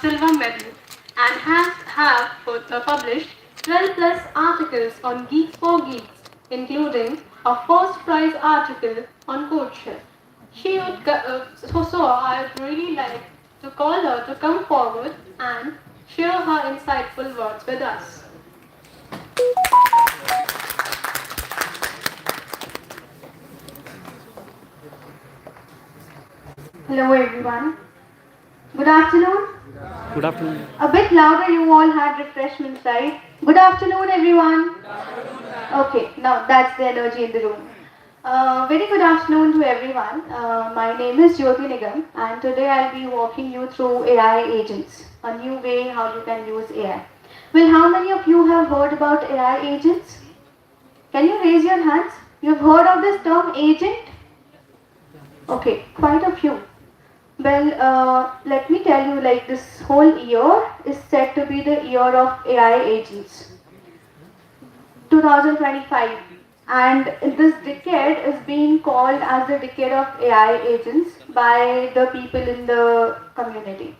silver medal and have published 12 plus articles on Geeks for Geeks, including a first prize article on courtship. So I'd really like to call her to come forward and share her insightful words with us. Hello everyone. Good afternoon. Good afternoon. A bit louder, you all had refreshments, right? Good afternoon everyone. Okay, now that's the energy in the room. Very good afternoon to everyone. My name is Jyoti and today I'll be walking you through AI agents, a new way how you can use AI. Well, how many of you have heard about AI agents? Can you raise your hands? You've heard of this term agent? Okay, quite a few. Well, let me tell you, like this whole year is said to be the year of AI agents, 2025. And this decade is being called as the decade of AI agents by the people in the community.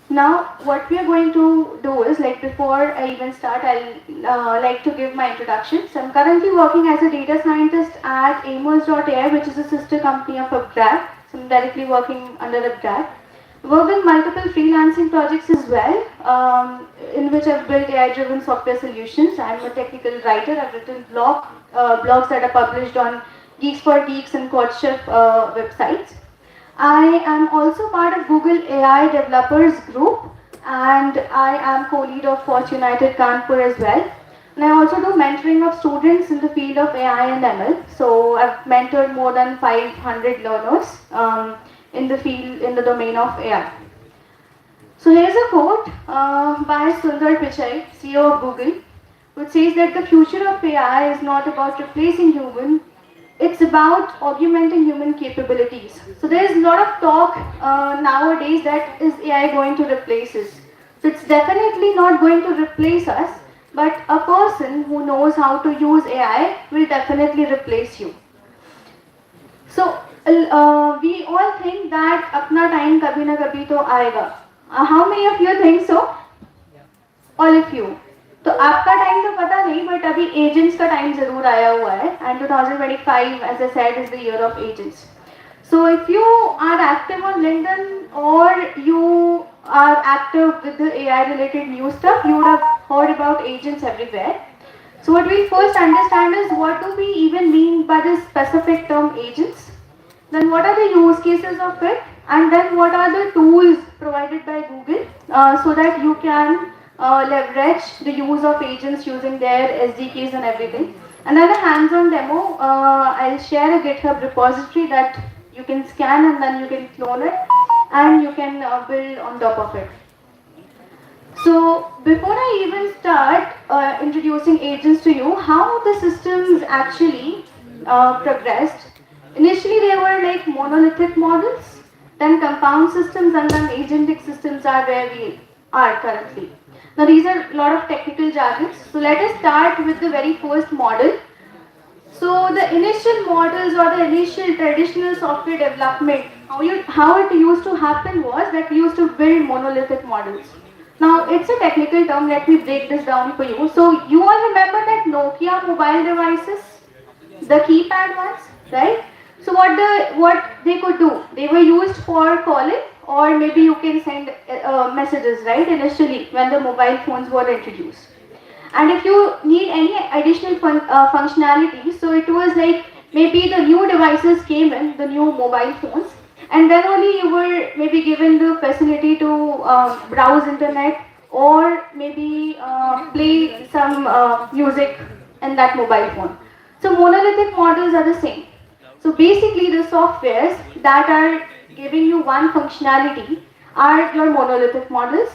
Now, what we are going to do is, like before I even start, I'll like to give my introduction. So I'm currently working as a data scientist at Amos.ai, which is a sister company of Upgrad. So I'm directly working under Upgrad. Worked in multiple freelancing projects as well, in which I've built AI-driven software solutions. I'm a technical writer. I've written blogs that are published on Geeks for Geeks and Courtship websites. I am also part of Google AI Developers Group and I am co-lead of Fortune United Kanpur as well. And I also do mentoring of students in the field of AI and ML. So I've mentored more than 500 learners in the field, in the domain of AI. So here's a quote by Sundar Pichai, CEO of Google, which says that the future of AI is not about replacing human, it's about augmenting human capabilities. So there is a lot of talk nowadays that is AI going to replace us. So it's definitely not going to replace us, but a person who knows how to use AI will definitely replace you. So we all think that apna time kabhi na kabhi to aayega. How many of you think so? All of you. तो आपका time तो पता नहीं but अभी agents का time जरूर आया हुआ है and 2025 as I said is the year of agents. So if you are active on LinkedIn or you are active with the AI related new stuff, you would have heard about agents everywhere. So what we first understand is what do we even mean by this specific term agents, then what are the use cases of it, and then what are the tools provided by Google so that you can leverage the use of agents using their SDKs and everything. And then a hands-on demo, I'll share a GitHub repository that you can scan and then you can clone it and you can build on top of it. So before I even start introducing agents to you, how the systems actually progressed. Initially they were like monolithic models, then compound systems, and then agentic systems are where we are currently. Now these are a lot of technical jargons. So let us start with the very first model. So the initial models or the initial traditional software development, how it used to happen was that we used to build monolithic models. Now it's a technical term, let me break this down for you. So you all remember that Nokia mobile devices, the keypad ones, right? So what they could do, they were used for calling or maybe you can send messages, right, initially when the mobile phones were introduced. And if you need any additional functionality, so it was like maybe the new devices came in, the new mobile phones, and then only you were maybe given the facility to browse internet or maybe play some music in that mobile phone. So monolithic models are the same. So basically the softwares that are giving you one functionality are your monolithic models.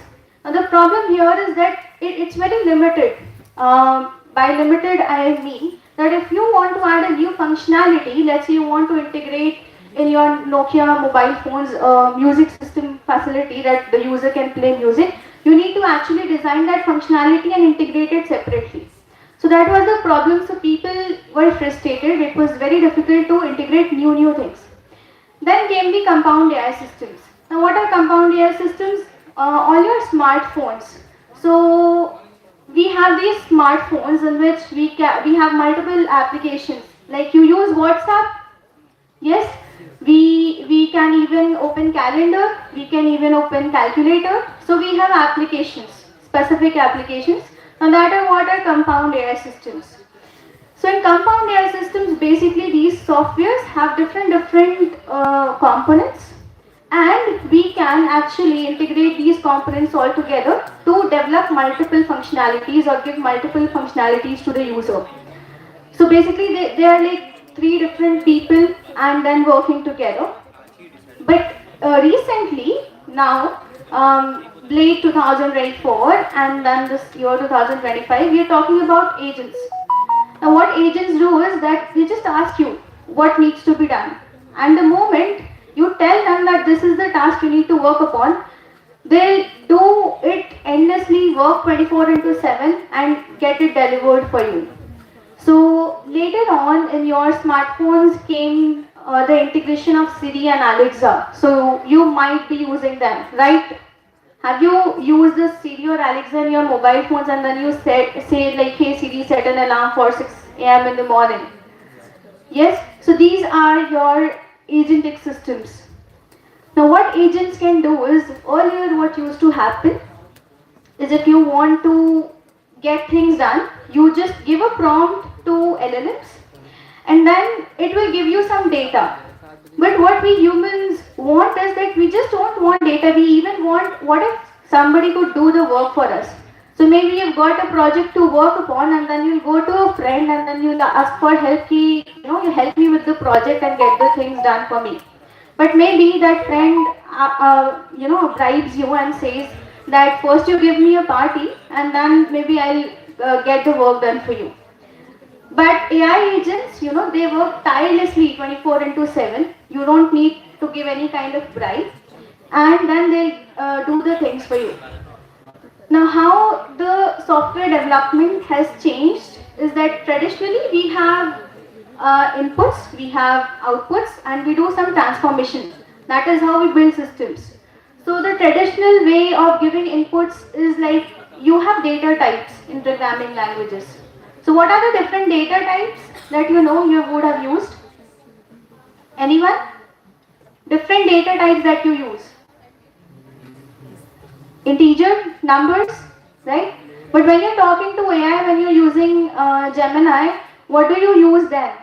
Now the problem here is that it's very limited. By limited I mean that if you want to add a new functionality, let's say you want to integrate in your Nokia mobile phone's music system facility that the user can play music, you need to actually design that functionality and integrate it separately. So that was the problem, so people were frustrated, it was very difficult to integrate new things. Then came the compound AI systems. Now what are compound AI systems? on your smartphones. So we have these smartphones in which we have multiple applications. Like you use WhatsApp, yes. We can even open calendar. We can even open calculator. So we have applications, specific applications. Now that are what are compound AI systems. So in compound AI systems, basically these softwares have different components, and we can actually integrate these components all together to develop multiple functionalities or give multiple functionalities to the user. So basically they are like three different people and then working together. But recently, now, late 2024 and then this year 2025, we are talking about agents. Now, what agents do is that they just ask you what needs to be done. And the moment you tell them that this is the task you need to work upon, they'll do it endlessly, work 24 into 7 and get it delivered for you. So later on in your smartphones came the integration of Siri and Alexa. So you might be using them, right? Have you used this Siri or Alexa in your mobile phones and then you say like, hey Siri, set an alarm for 6 a.m. in the morning? Yes. So these are your agentic systems. Now what agents can do is, earlier what used to happen is if you want to get things done, you just give a prompt to LLMs and then it will give you some data. But what we humans want is that we just don't want data, we even want what if somebody could do the work for us. So maybe you've got a project to work upon and then you'll go to a friend and then you'll ask for help, you help me with the project and get the things done for me. But maybe that friend, bribes you and says that first you give me a party and then maybe I'll get the work done for you. But AI agents, they work tirelessly 24 into 7. You don't need to give any kind of bribe, and then they'll do the things for you. Now, how the software development has changed is that traditionally we have inputs, we have outputs, and we do some transformation. That is how we build systems. So the traditional way of giving inputs is like you have data types in programming languages. So what are the different data types that you would have used? Anyone? Different data types that you use. Integer, numbers, right? But when you're talking to AI, when you're using Gemini, what do you use then?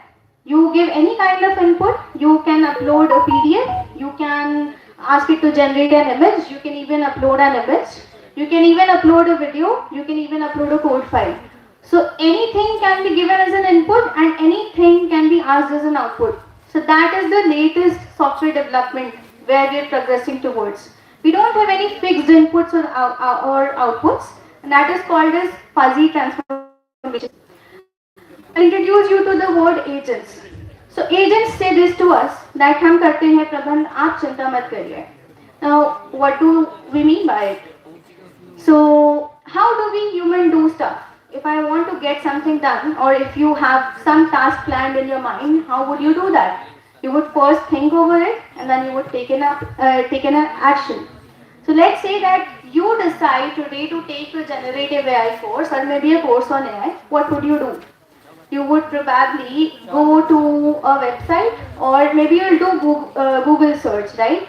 You give any kind of input, you can upload a PDF, you can ask it to generate an image, you can even upload an image, you can even upload a video, you can even upload a code file. So anything can be given as an input and anything can be asked as an output. So that is the latest software development where we are progressing towards. We don't have any fixed inputs or outputs, and that is called as fuzzy transformation. Now I'll introduce you to the word agents. So agents say this to us that हम करते हैं प्रबंध आप चिंता मत करिए. Now what do we mean by it? So how do we human do stuff? If I want to get something done, or if you have some task planned in your mind, how would you do that? You would first think over it and then you would take an action. So let's say that you decide today to take a generative AI course or maybe a course on AI. What would you do? You would probably go to a website or maybe you'll do Google search, right?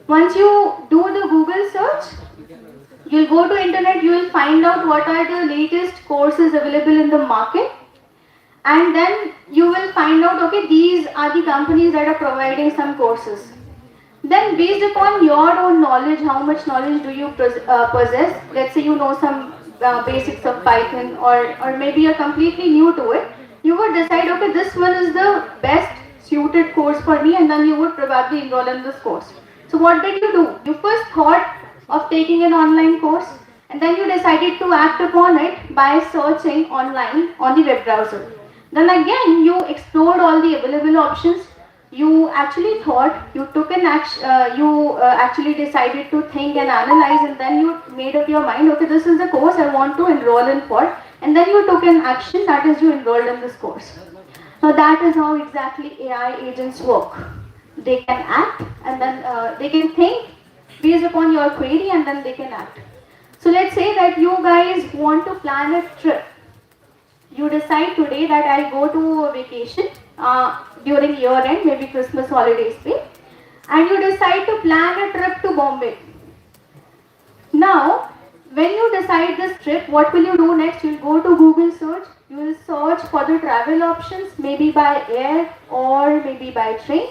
Once you do the Google search, you'll go to internet, you will find out what are the latest courses available in the market, and then you will find out, okay, these are the companies that are providing some courses. Then based upon your own knowledge, how much knowledge do you possess, let's say you know some basics of Python, or maybe you're completely new to it, you would decide, okay, this one is the best suited course for me, and then you would probably enroll in this course. So what did you do? You first thought of taking an online course, and then you decided to act upon it by searching online on the web browser. Then again you explored all the available options, you actually thought, you took an action, you actually decided to think and analyze, and then you made up your mind, okay, this is the course I want to enroll in for, and then you took an action, that is you enrolled in this course. Now that is how exactly AI agents work. They can act and then they can think, based upon your query, and then they can act. So let's say that you guys want to plan a trip. You decide today that I go to a vacation during year end, maybe Christmas holidays pay, and you decide to plan a trip to Bombay. Now, when you decide this trip, what will you do next? You'll go to Google search. You will search for the travel options, maybe by air or maybe by train,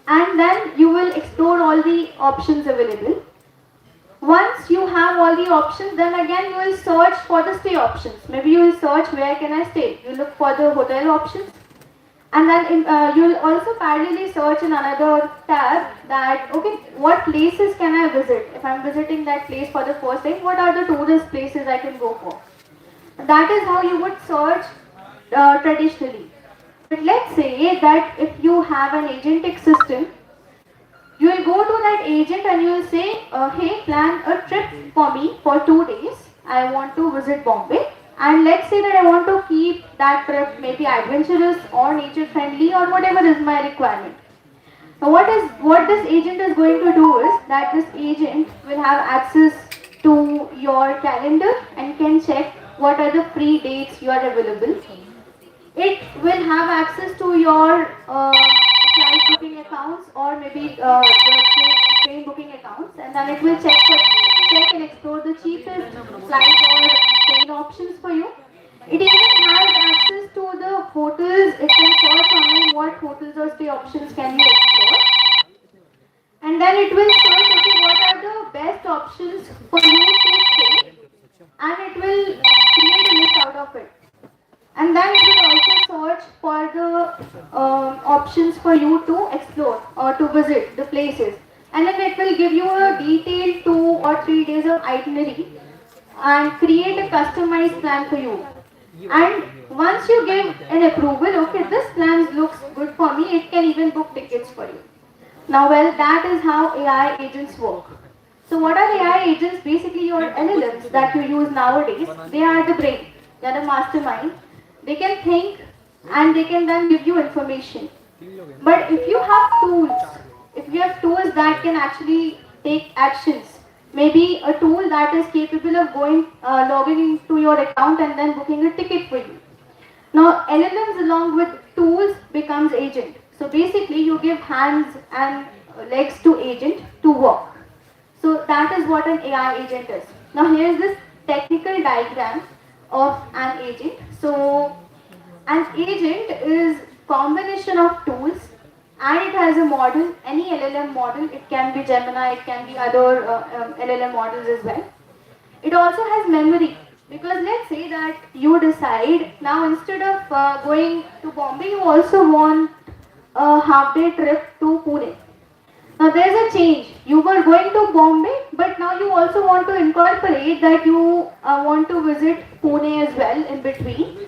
and then you will explore all the options available. Once you have all the options, then again you will search for the stay options. Maybe you will search where can I stay. You look for the hotel options, and then you will also parallelly search in another tab that okay, what places can I visit? If I'm visiting that place for the first time, what are the tourist places I can go for? That is how you would search traditionally. But let's say that if you have an agentic system, you will go to that agent and you will say, hey, plan a trip for me for 2 days. I want to visit Bombay. And let's say that I want to keep that trip maybe adventurous or nature friendly or whatever is my requirement. Now what this agent is going to do is that this agent will have access to your calendar and can check what are the free dates you are available. It will have access to your flight booking accounts or maybe your train booking accounts, and then it will check and explore the cheapest flight or train options for you. It even has access to the hotels. It can search online what hotels or stay options can you explore, and then it will search okay what are the best options for you to stay, and it will create a list out of it. And then it will also search for the options for you to explore or to visit the places, and then it will give you a detailed 2 or 3 days of itinerary and create a customized plan for you. And once you give an approval, okay, this plan looks good for me, it can even book tickets for you. Now, well, that is how AI agents work. So what are AI agents? Basically your LLMs that you use nowadays. They are the brain, they are the mastermind. They can think and they can then give you information. But if you have tools, if you have tools that can actually take actions, maybe a tool that is capable of logging into your account and then booking a ticket for you. Now LLMs along with tools becomes agent. So basically you give hands and legs to agent to work. So that is what an AI agent is. Now here is this technical diagram of an agent. So an agent is combination of tools and it has a model, any LLM model. It can be Gemini, it can be other LLM models as well. It also has memory, because let's say that you decide now instead of going to Bombay, you also want a half day trip to Pune. Now there's a change. You were going to Bombay, but now you also want to incorporate that you want to visit Pune as well in between.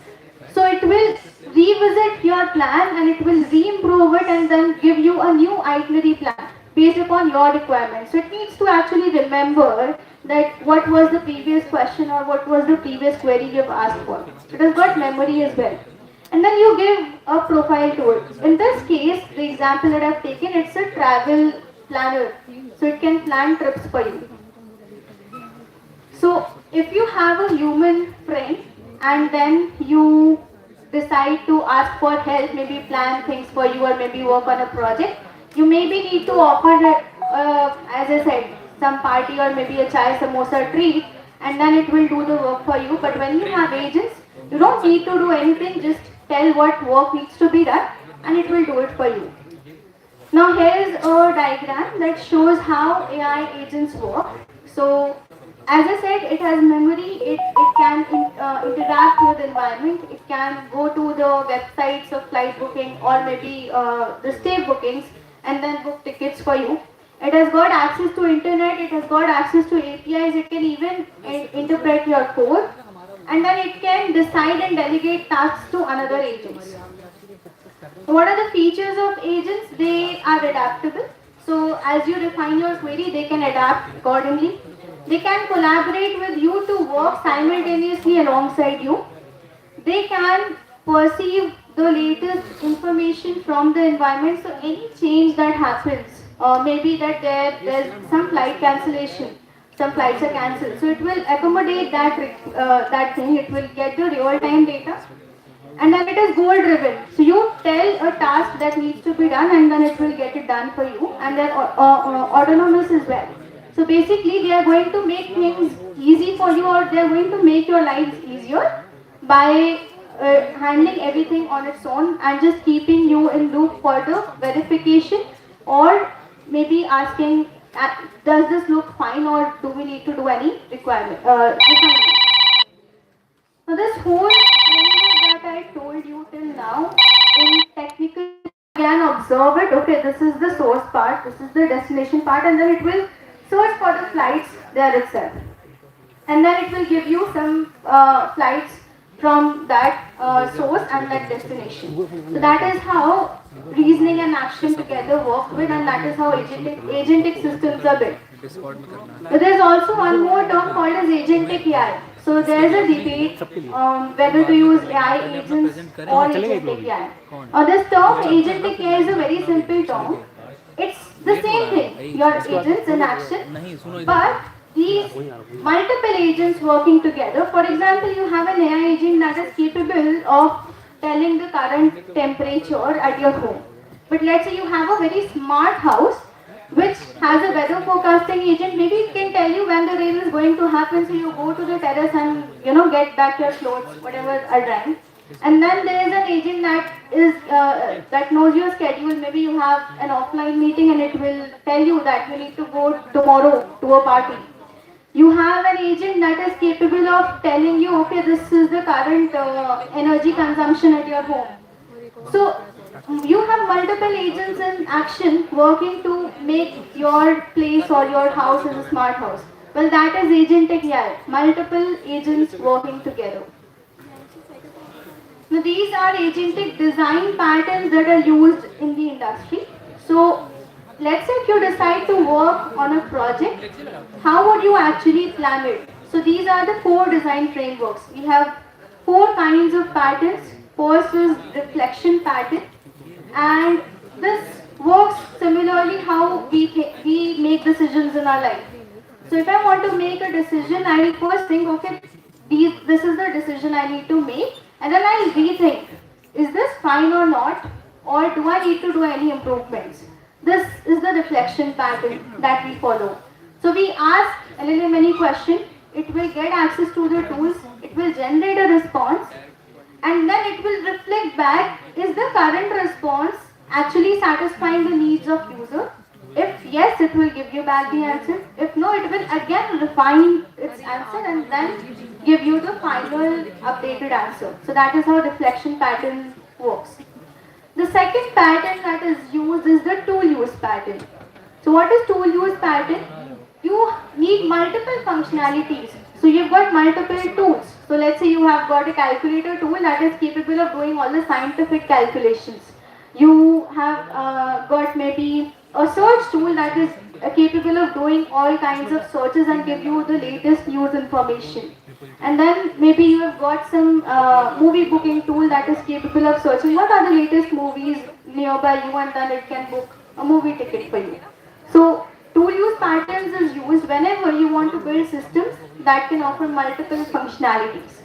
So it will revisit your plan and it will re-improve it and then give you a new itinerary plan based upon your requirements. So it needs to actually remember that what was the previous question or what was the previous query you've asked for. It has got memory as well. And then you give a profile to it. In this case, the example that I've taken, it's a travel planner. So it can plan trips for you. So if you have a human friend and then you decide to ask for help, maybe plan things for you or maybe work on a project, you maybe need to offer, as I said, some party or maybe a chai samosa treat, and then it will do the work for you. But when you have agents, you don't need to do anything, just tell what work needs to be done and it will do it for you. Now here is a diagram that shows how AI agents work. So as I said, it has memory, it can interact with the environment, it can go to the websites of flight booking or maybe the stay bookings and then book tickets for you. It has got access to internet, it has got access to APIs, it can even interpret your code, and then it can decide and delegate tasks to another agents. What are the features of agents? They are adaptable. So as you refine your query, they can adapt accordingly. They can collaborate with you to work simultaneously alongside you. They can perceive the latest information from the environment. So any change that happens maybe that there's some flight cancellation, some flights are cancelled. So it will accommodate that thing. It will get the real time data, and then it is goal driven. So you tell a task that needs to be done, and then it will get it done for you, and then autonomous as well. So basically they are going to make things easy for you, or they are going to make your lives easier by handling everything on its own and just keeping you in loop for the verification, or maybe asking, does this look fine, or do we need to do any refinement. So this whole framework that I told you till now, in technical terms, you can observe it. Okay, this is the source part, this is the destination part, and then it will search for the flights there itself, and then it will give you some flights from that source and that destination. So that is how reasoning and action together work with, and that is how agentic systems are built. But there's also one more term called as agentic AI. So there's a debate whether to use AI agents or agentic AI. This term agentic AI is a very simple term. It's the same thing, your agents in action, but these multiple agents working together. For example, you have an AI agent that is capable of telling the current temperature at your home. But let's say you have a very smart house which has a weather forecasting agent. Maybe it can tell you when the rain is going to happen, so you go to the terrace and get back your clothes, whatever are drying. And then there is an agent that knows your schedule. Maybe you have an offline meeting and it will tell you that you need to go tomorrow to a party. You have an agent that is capable of telling you, okay, this is the current energy consumption at your home. So you have multiple agents in action working to make your place or your house as a smart house. Well, that is agentic AI, multiple agents working together. Now, these are agentic design patterns that are used in the industry. So, let's say if you decide to work on a project, how would you actually plan it? So, these are the four design frameworks. We have four kinds of patterns. First is reflection pattern, and this works similarly how we make decisions in our life. So, if I want to make a decision, I will first think, okay, this is the decision I need to make, and then I'll rethink, is this fine or not, or do I need to do any improvements? This is the reflection pattern that we follow. So we ask LLM any question, it will get access to the tools, it will generate a response, and then it will reflect back, is the current response actually satisfying the needs of user? If yes, it will give you back the answer. If no, it will again refine its answer and then give you the final updated answer. So that is how reflection pattern works. The second pattern that is used is the tool use pattern. So what is tool use pattern? You need multiple functionalities. So you've got multiple tools. So let's say you have got a calculator tool that is capable of doing all the scientific calculations. You have got maybe a search tool that is capable of doing all kinds of searches and give you the latest news information. And then maybe you have got some movie booking tool that is capable of searching what are the latest movies nearby you, and then it can book a movie ticket for you. So tool use patterns is used whenever you want to build systems that can offer multiple functionalities.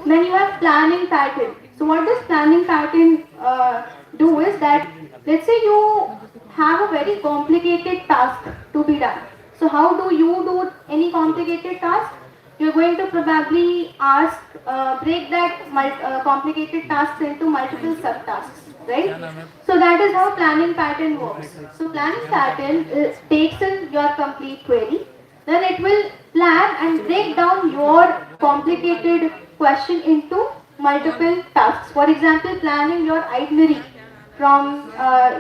Then you have planning pattern. So what does planning pattern do is that, let's say you have a very complicated task to be done. So how do you do any complicated task? You're going to probably break that complicated tasks into multiple subtasks, right? So that is how planning pattern works. So planning pattern takes in your complete query, then it will plan and break down your complicated question into multiple tasks. For example, planning your itinerary from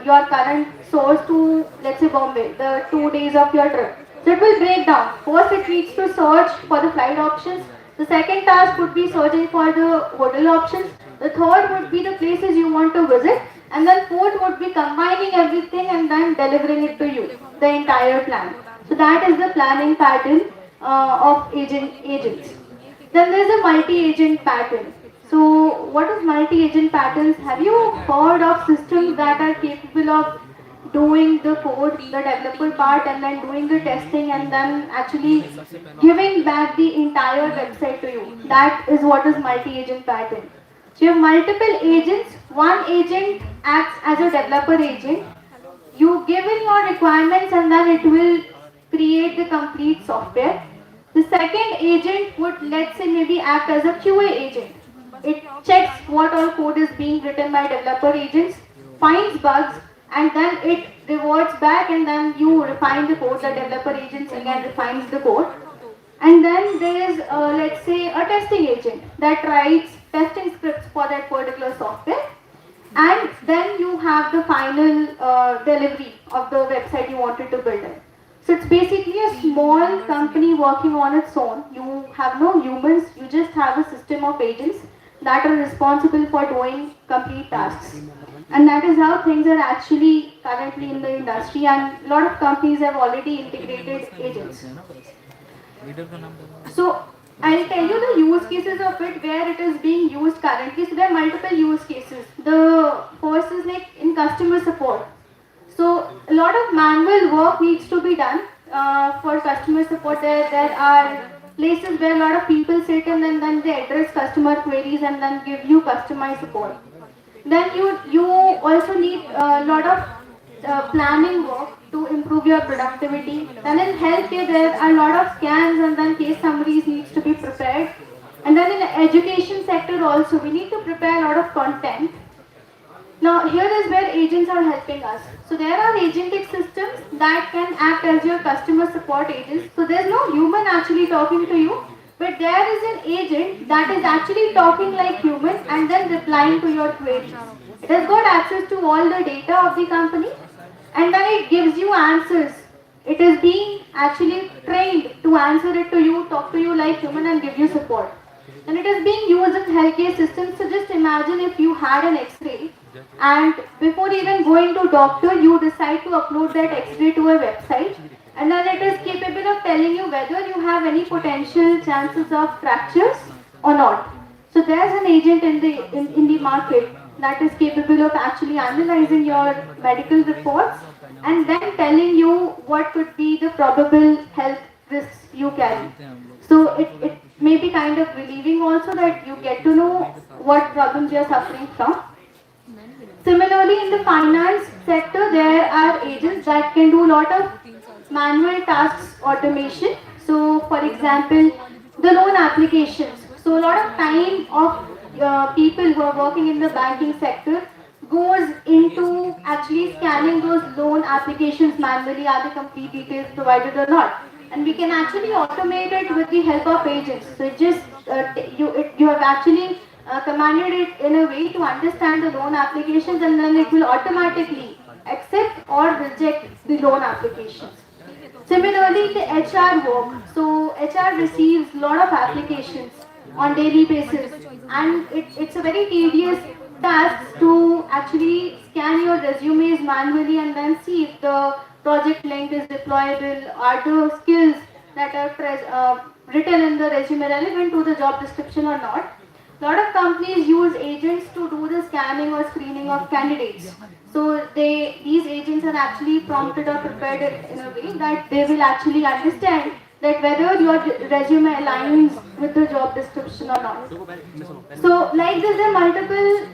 your current source to, let's say, Bombay, the 2 days of your trip. So it will break down. First, it needs to search for the flight options. The second task would be searching for the hotel options. The third would be the places you want to visit. And then fourth would be combining everything and then delivering it to you, the entire plan. So that is the planning pattern of agents. Then there is a multi-agent pattern. So what is multi-agent patterns? Have you heard of systems that are capable of doing the code, the developer part, and then doing the testing, and then actually giving back the entire website to you. That is what is multi-agent pattern. So you have multiple agents. One agent acts as a developer agent. You give in your requirements and then it will create the complete software. The second agent would, let's say, maybe act as a QA agent. It checks what all code is being written by developer agents, finds bugs, and then it rewards back, and then you refine the code. The developer agents again refines the code. And then there is, let's say, a testing agent that writes testing scripts for that particular software. And then you have the final delivery of the website you wanted to build in. So it's basically a small company working on its own. You have no humans, you just have a system of agents that are responsible for doing complete tasks. And that is how things are actually currently in the industry, and a lot of companies have already integrated agents. So I'll tell you the use cases of it where it is being used currently. So there are multiple use cases. The first is like in customer support. So a lot of manual work needs to be done for customer support. There are places where a lot of people sit and then they address customer queries and then give you customized support. Then you also need a lot of planning work to improve your productivity. Then in healthcare there are a lot of scans and then case summaries needs to be prepared. And then in the education sector also we need to prepare a lot of content. Now here is where agents are helping us. So there are agentic systems that can act as your customer support agents. So there's no human actually talking to you, but there is an agent that is actually talking like human and then replying to your queries. It has got access to all the data of the company and then it gives you answers. It is being actually trained to answer it to you, talk to you like human and give you support. And it is being used in healthcare systems. So just imagine if you had an X-ray and before even going to doctor, you decide to upload that X-ray to a website, and then it is capable of telling you whether you have any potential chances of fractures or not. So there's an agent in the market that is capable of actually analyzing your medical reports and then telling you what could be the probable health risks you carry. So it may be kind of relieving also that you get to know what problems you are suffering from. Similarly, in the finance sector, there are agents that can do a lot of manual tasks automation. So, for example, the loan applications. So, a lot of time of people who are working in the banking sector goes into actually scanning those loan applications manually. Are the complete details provided or not? And we can actually automate it with the help of agents. So, it just you have actually commanded it in a way to understand the loan applications, and then it will automatically accept or reject the loan applications. Similarly, the HR work. So HR receives a lot of applications on daily basis, and it's a very tedious task to actually scan your resumes manually and then see if the project link is deployable, are the skills that are written in the resume relevant to the job description or not. A lot of companies use agents to do the scanning or screening of candidates. So these agents are actually prompted or prepared in a way that they will actually understand that whether your resume aligns with the job description or not. So like this, there are multiple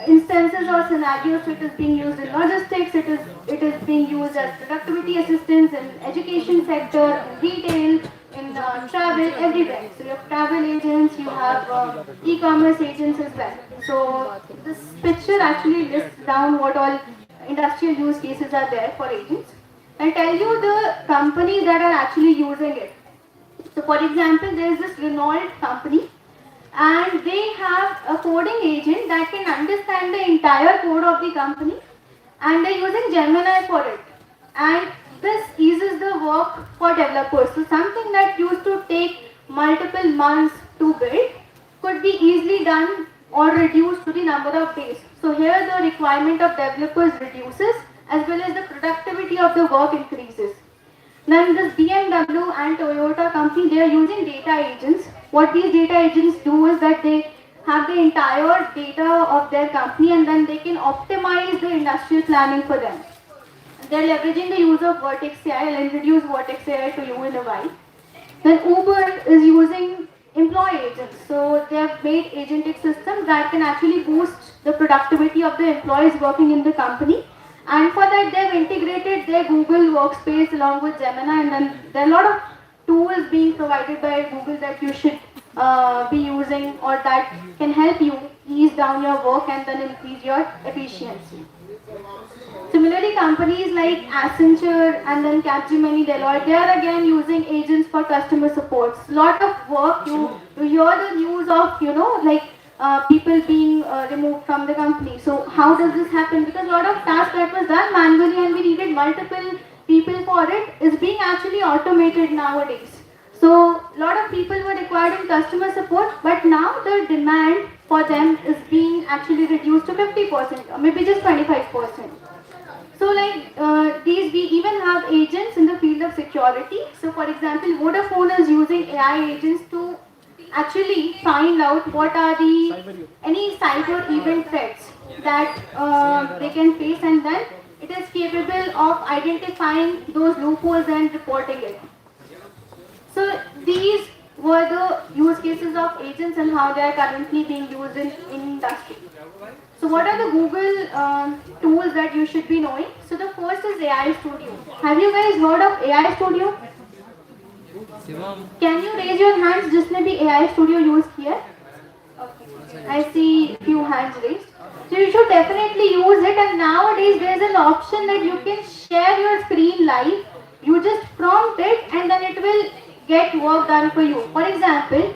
instances or scenarios. It is being used in logistics, it is being used as productivity assistance in education sector, in retail, in travel, everywhere. So you have travel agents, you have e-commerce agents as well. So this picture actually lists down what all industrial use cases are there for agents. I'll tell you the companies that are actually using it. So for example, there is this Renault company and they have a coding agent that can understand the entire code of the company and they're using Gemini for it. And this eases the work for developers. So something that used to take multiple months to build could be easily done or reduced to the number of days. So here the requirement of developers reduces as well as the productivity of the work increases. Then this BMW and Toyota company, they are using data agents. What these data agents do is that they have the entire data of their company and then they can optimize the industrial planning for them. They're leveraging the use of Vertex AI. I'll introduce Vertex AI to you in a while. Then Uber is using employee agents. So they have made agentic systems that can actually boost the productivity of the employees working in the company. And for that, they've integrated their Google Workspace along with Gemini. And then there are a lot of tools being provided by Google that you should be using or that can help you ease down your work and then increase your efficiency. Similarly, companies like Accenture and then Capgemini, Deloitte, they are again using agents for customer supports. Lot of work. You hear the news of like people being removed from the company. So how does this happen? Because a lot of tasks that was done manually and we needed multiple people for it is being actually automated nowadays. So a lot of people were required in customer support, but now the demand for them is being actually reduced to 50% or maybe just 25%. So like these, we even have agents in the field of security. So for example, Vodafone is using AI agents to actually find out what are the any cyber event threats that they can face, and then it is capable of identifying those loopholes and reporting it. So these were the use cases of agents and how they are currently being used in industry. So what are the Google tools that you should be knowing? So the first is AI Studio. Have you guys heard of AI Studio? Can you raise your hands? Just maybe AI Studio used here. Okay. I see few hands raised. So you should definitely use it. And nowadays there is an option that you can share your screen live. You just prompt it and then it will get work done for you. For example,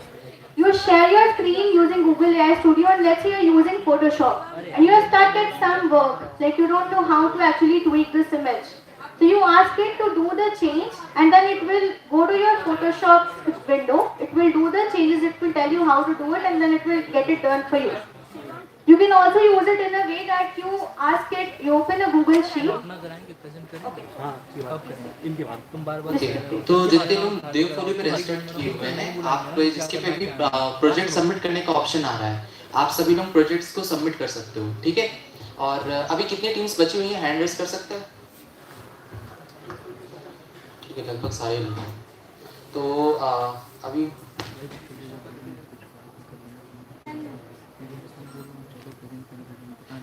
you share your screen using Google AI Studio, and let's say you're using Photoshop and you're stuck at some work, like you don't know how to actually tweak this image. So you ask it to do the change and then it will go to your Photoshop window, it will do the changes, it will tell you how to do it and then it will get it done for you. You can also use it in a way that you ask it, you open a Google Sheet. Okay, तो जितने लोग देव follow पे registered किए हुए हैं, आप जिसके पे भी प्रोजेक्ट सबमिट करने का ऑप्शन आ रहा है, आप सभी लोग प्रोजेक्ट्स को सबमिट कर सकते हो, ठीक है? और अभी कितनी टीम्स बची हुई हैं, हैंड रेस कर सकते हैं? ठीक है, लगभग सारे लोग हैं। तो अभी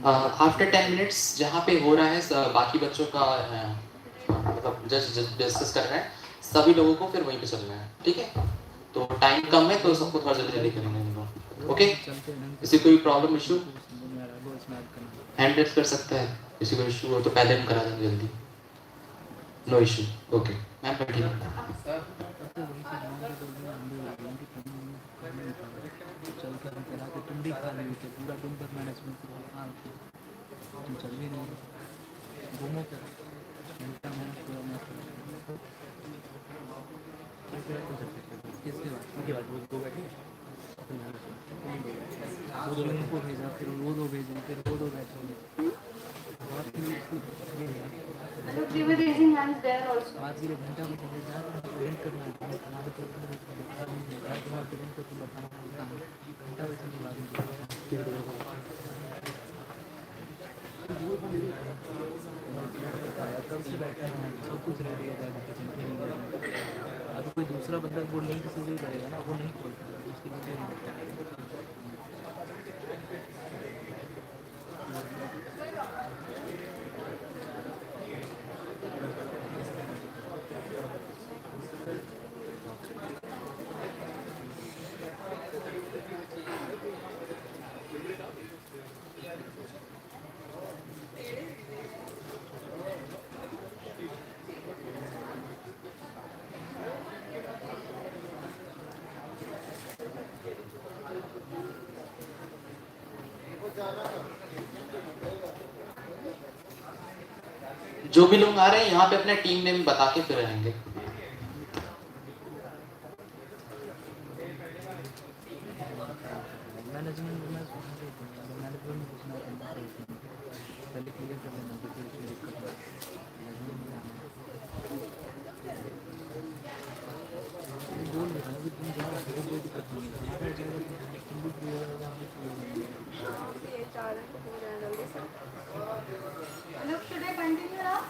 आफ्टर 10 मिनट्स जहाँ पे हो रहा है बाकी बच्चों का मतलब जस्ट डिस्कस कर रहे हैं, सभी लोगों को फिर वहीं पे चलना है, ठीक है? तो टाइम कम है तो सबको थोड़ा जल्दी जल्दी करेंगे। ओके, किसी कोई प्रॉब्लम इशू हैंड रेस कर सकता है, किसी को इशू हो तो पहले हम करा देंगे जल्दी। No issue. ओके मैम बैठिए। Look, they were raising hands there also. कोई दूसरा बंदा वो लिंक से भी करेगा ना, वो नहीं खोलता उसके लिए। जो भी लोग आ रहे हैं यहाँ पे अपने टीम नेम बता के फिर रहेंगे। Look, should I continue now?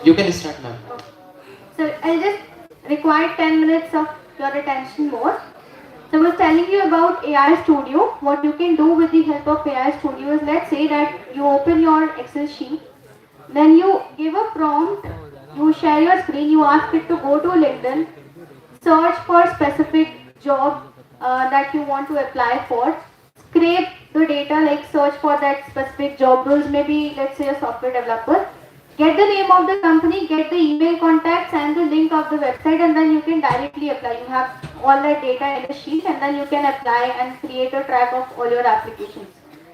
You can start, ma'am. So I'll just require 10 minutes of your attention more. So I was telling you about AI Studio. What you can do with the help of AI Studio is, let's say that you open your Excel sheet, then you give a prompt, you share your screen, you ask it to go to LinkedIn, search for specific job that you want to apply for, scrape the data, like search for that specific job roles, maybe let's say a software developer, get the name of the company, get the email contacts and the link of the website, and then you can directly apply. You have all that data in a sheet, and then you can apply and create a track of all your applications.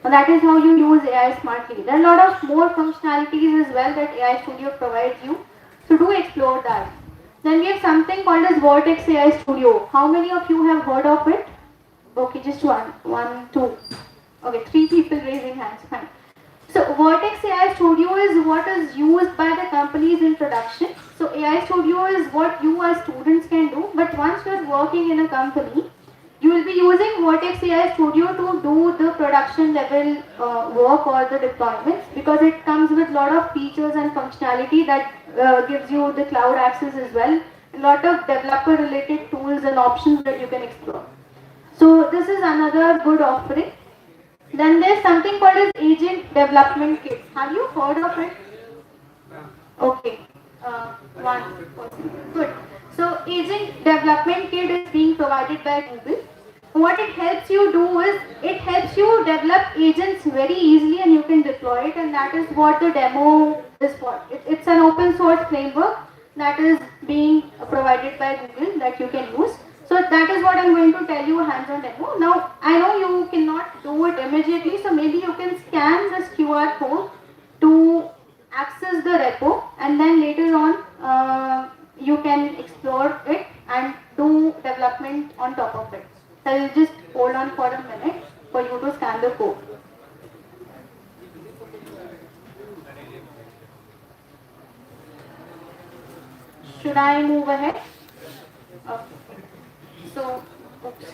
So that is how you use AI smartly. There are a lot of more functionalities as well that AI Studio provides you. So do explore that. Then we have something called as Vortex AI Studio. How many of you have heard of it? Okay, just one, two. Okay, three people raising hands. Fine. So Vortex AI Studio is what is used by the companies in production. So AI Studio is what you as students can do. But once you are working in a company, you will be using Vortex AI Studio to do the production level work or the deployments, because it comes with a lot of features and functionality that gives you the cloud access as well. A lot of developer related tools and options that you can explore. So this is another good offering. Then there's something called as Agent Development Kit. Have you heard of it? Okay, one person. Good. So Agent Development Kit is being provided by Google. What it helps you do is, it helps you develop agents very easily and you can deploy it, and that is what the demo is for. It's an open source framework that is being provided by Google that you can use. So that is what I'm going to tell you, hands-on demo. Now I know you cannot do it immediately, so maybe you can scan this QR code to access the repo, and then later on you can explore it and do development on top of it. So I'll just hold on for a minute for you to scan the code. Should I move ahead? Okay. So, oops.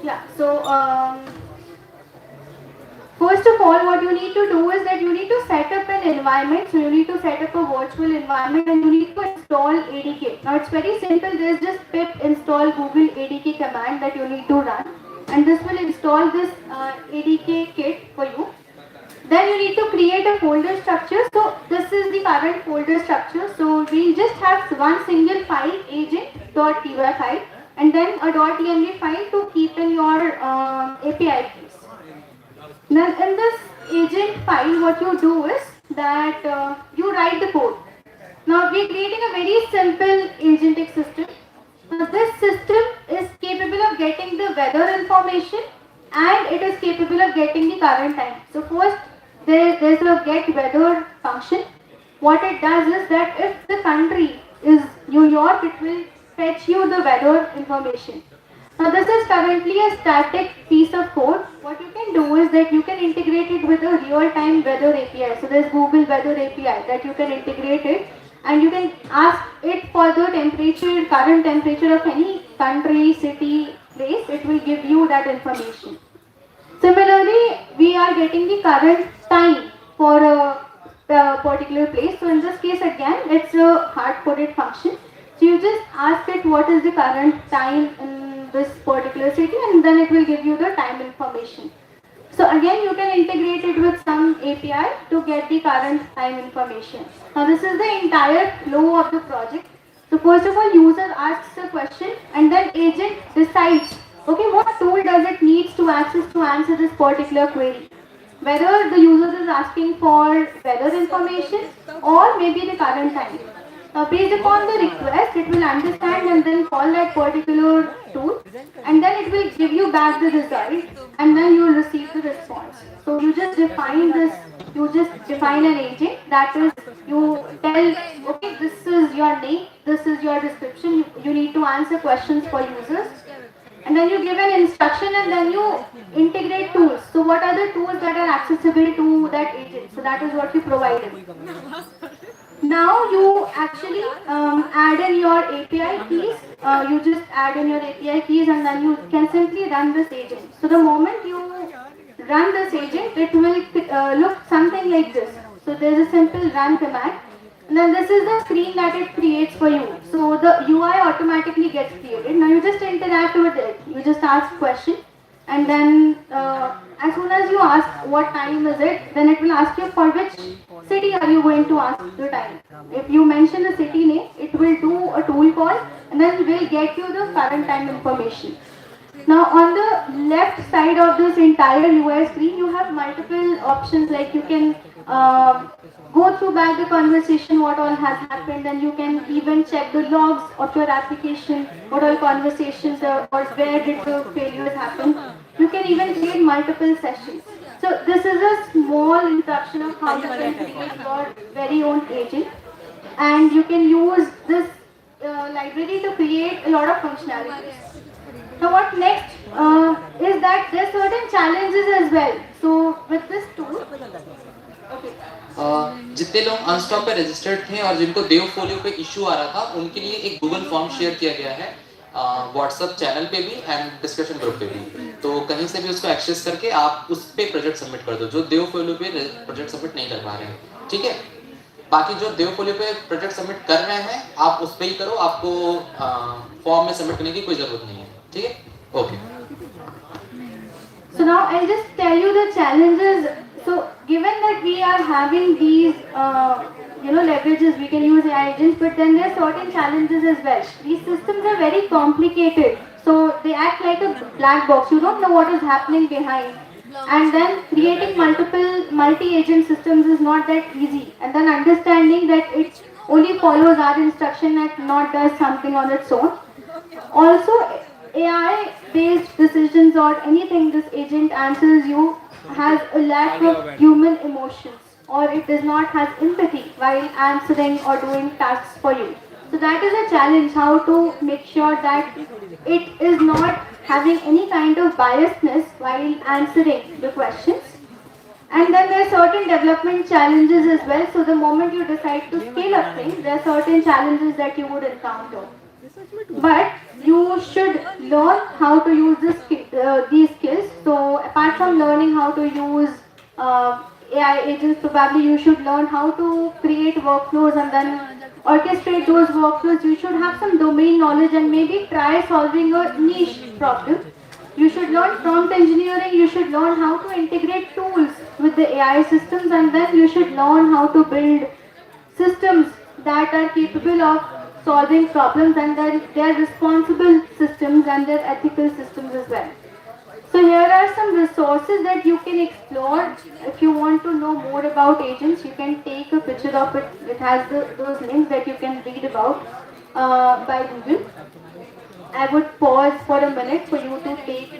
Yeah, so first of all, what you need to do is that you need to set up an environment. So you need to set up a virtual environment and you need to install ADK. Now it's very simple. There's just pip install Google ADK command that you need to run, and this will install this ADK kit for you. Then you need to create a folder structure. So this is the current folder structure. So we just have one single file, agent.py file, and then a .env file to keep in your API keys. Now in this agent file, what you do is that you write the code. Now we are creating a very simple agentic system. Now this system is capable of getting the weather information and it is capable of getting the current time. So first there's a get weather function. What it does is that if the country is New York, it will fetch you the weather information. Now this is currently a static piece of code. What you can do is that you can integrate it with a real-time weather API. So there's Google Weather API that you can integrate it, and you can ask it for the temperature, current temperature of any country, city, place. It will give you that information. Similarly, we are getting the current time for a particular place. So in this case again, it's a hard-coded function. So you just ask it what is the current time in this particular city, and then it will give you the time information. So again, you can integrate it with some API to get the current time information. Now this is the entire flow of the project. So first of all, user asks a question and then agent decides, okay, what tool does it needs to access to answer this particular query. Whether the user is asking for weather information or maybe the current time. Based upon the request, it will understand and then call that particular tool, and then it will give you back the result, and then you will receive the response. So you just define this, you just define an agent, that is, you tell, okay, this is your name, this is your description, you need to answer questions for users, and then you give an instruction and then you integrate tools. So what are the tools that are accessible to that agent? So that is what you provided. Now you actually add in your API keys. You just add in your API keys and then you can simply run this agent. So the moment you run this agent, it will look something like this. So there's a simple run command. And then this is the screen that it creates for you. So the UI automatically gets created. Now you just interact with it. You just ask question, and then as soon as you ask what time is it, then it will ask you for which city are you going to ask the time. If you mention the city name, it will do a tool call and then will get you the current time information. Now on the left side of this entire UI screen, you have multiple options, like you can go through back the conversation, what all has happened, and you can even check the logs of your application, what all conversations or where did the failures happen. You can even create multiple sessions. So this is a small introduction of how you can create your very own agent, and you can use this library to create a lot of functionalities. Now what next is that there are certain challenges as well. So with this tool, okay. जितने लोग Unstop पे registered थे और जिनको देव folio पे issue आ रहा था, उनके लिए एक गूगल फॉर्म शेयर किया गया है व्हाट्सएप चैनल पे भी एंड डिस्कशन ग्रुप पे भी। तो कहीं से भी उसको एक्सेस करके आप उस पे प्रोजेक्ट सबमिट कर दो जो देव फोलियो पे प्रोजेक्ट सबमिट नहीं कर पा रहे हैं, ठीक है। बाकी जो देव फोलियो पे प्रोजेक्ट सबमिट कर रहे हैं, आप उस पे ही करो, आपको फॉर्म में सबमिट करने की कोई जरूरत नहीं है, ठीक है। Okay. So now I'll just tell you the challenges. So given that we are having these, leverages, we can use AI agents, but then there are certain challenges as well. These systems are very complicated. So they act like a black box. You don't know what is happening behind. And then creating multi-agent systems is not that easy. And then understanding that it only follows our instruction and not does something on its own. Also, AI based decisions or anything this agent answers you has a lack of human emotions, or it does not have empathy while answering or doing tasks for you. So that is a challenge, how to make sure that it is not having any kind of biasness while answering the questions. And then there are certain development challenges as well. So the moment you decide to scale up things, there are certain challenges that you would encounter. But you should learn how to use these skills. So apart from learning how to use AI agents, probably you should learn how to create workflows and then orchestrate those workflows. You should have some domain knowledge and maybe try solving a niche problem. You should learn prompt engineering. You should learn how to integrate tools with the AI systems, and then you should learn how to build systems that are capable of solving problems, and then they're responsible systems and they're ethical systems as well. So here are some resources that you can explore. If you want to know more about agents, you can take a picture of it. It has those links that you can read about by Google. I would pause for a minute for you to take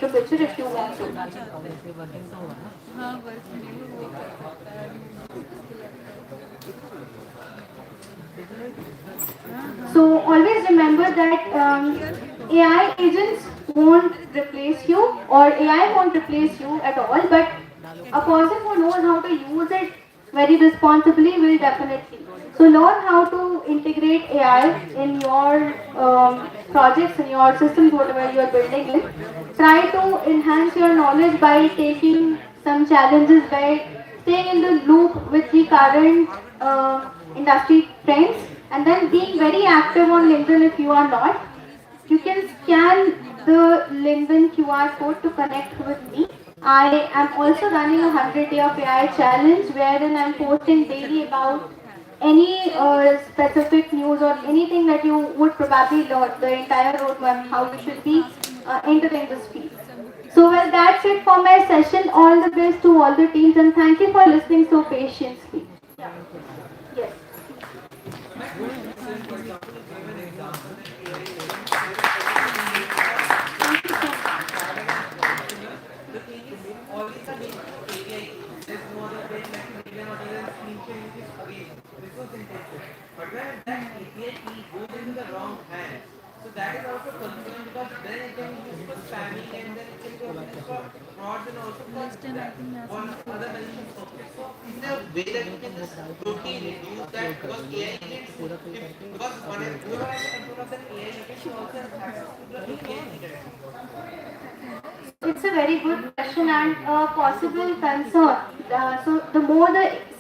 a picture if you want to. So always remember that AI agents won't replace you, or AI won't replace you at all, but a person who knows how to use it very responsibly will definitely. So learn how to integrate AI in your projects, in your systems, whatever you are building in. Try to enhance your knowledge by taking some challenges, by staying in the loop with the current industry trends, and then being very active on LinkedIn if you are not. You can scan the LinkedIn QR code to connect with me. I am also running a 100 day of AI challenge wherein I'm posting daily about any specific news or anything that you would probably learn, the entire roadmap, how you should be entering this field. So well, that's it for my session. All the best to all the teams, and thank you for listening so patiently. Yeah. Yes. But when that API key goes into the wrong hands, So that is also concern because then it can be used for spamming and then it can be used for frauds and also for other malicious purposes. So is there a way that we can just totally reduce that because AI agents, if because whoever has control of that AI agent should also have access to the API key directly. So it's a very good question and a possible concern. So the more the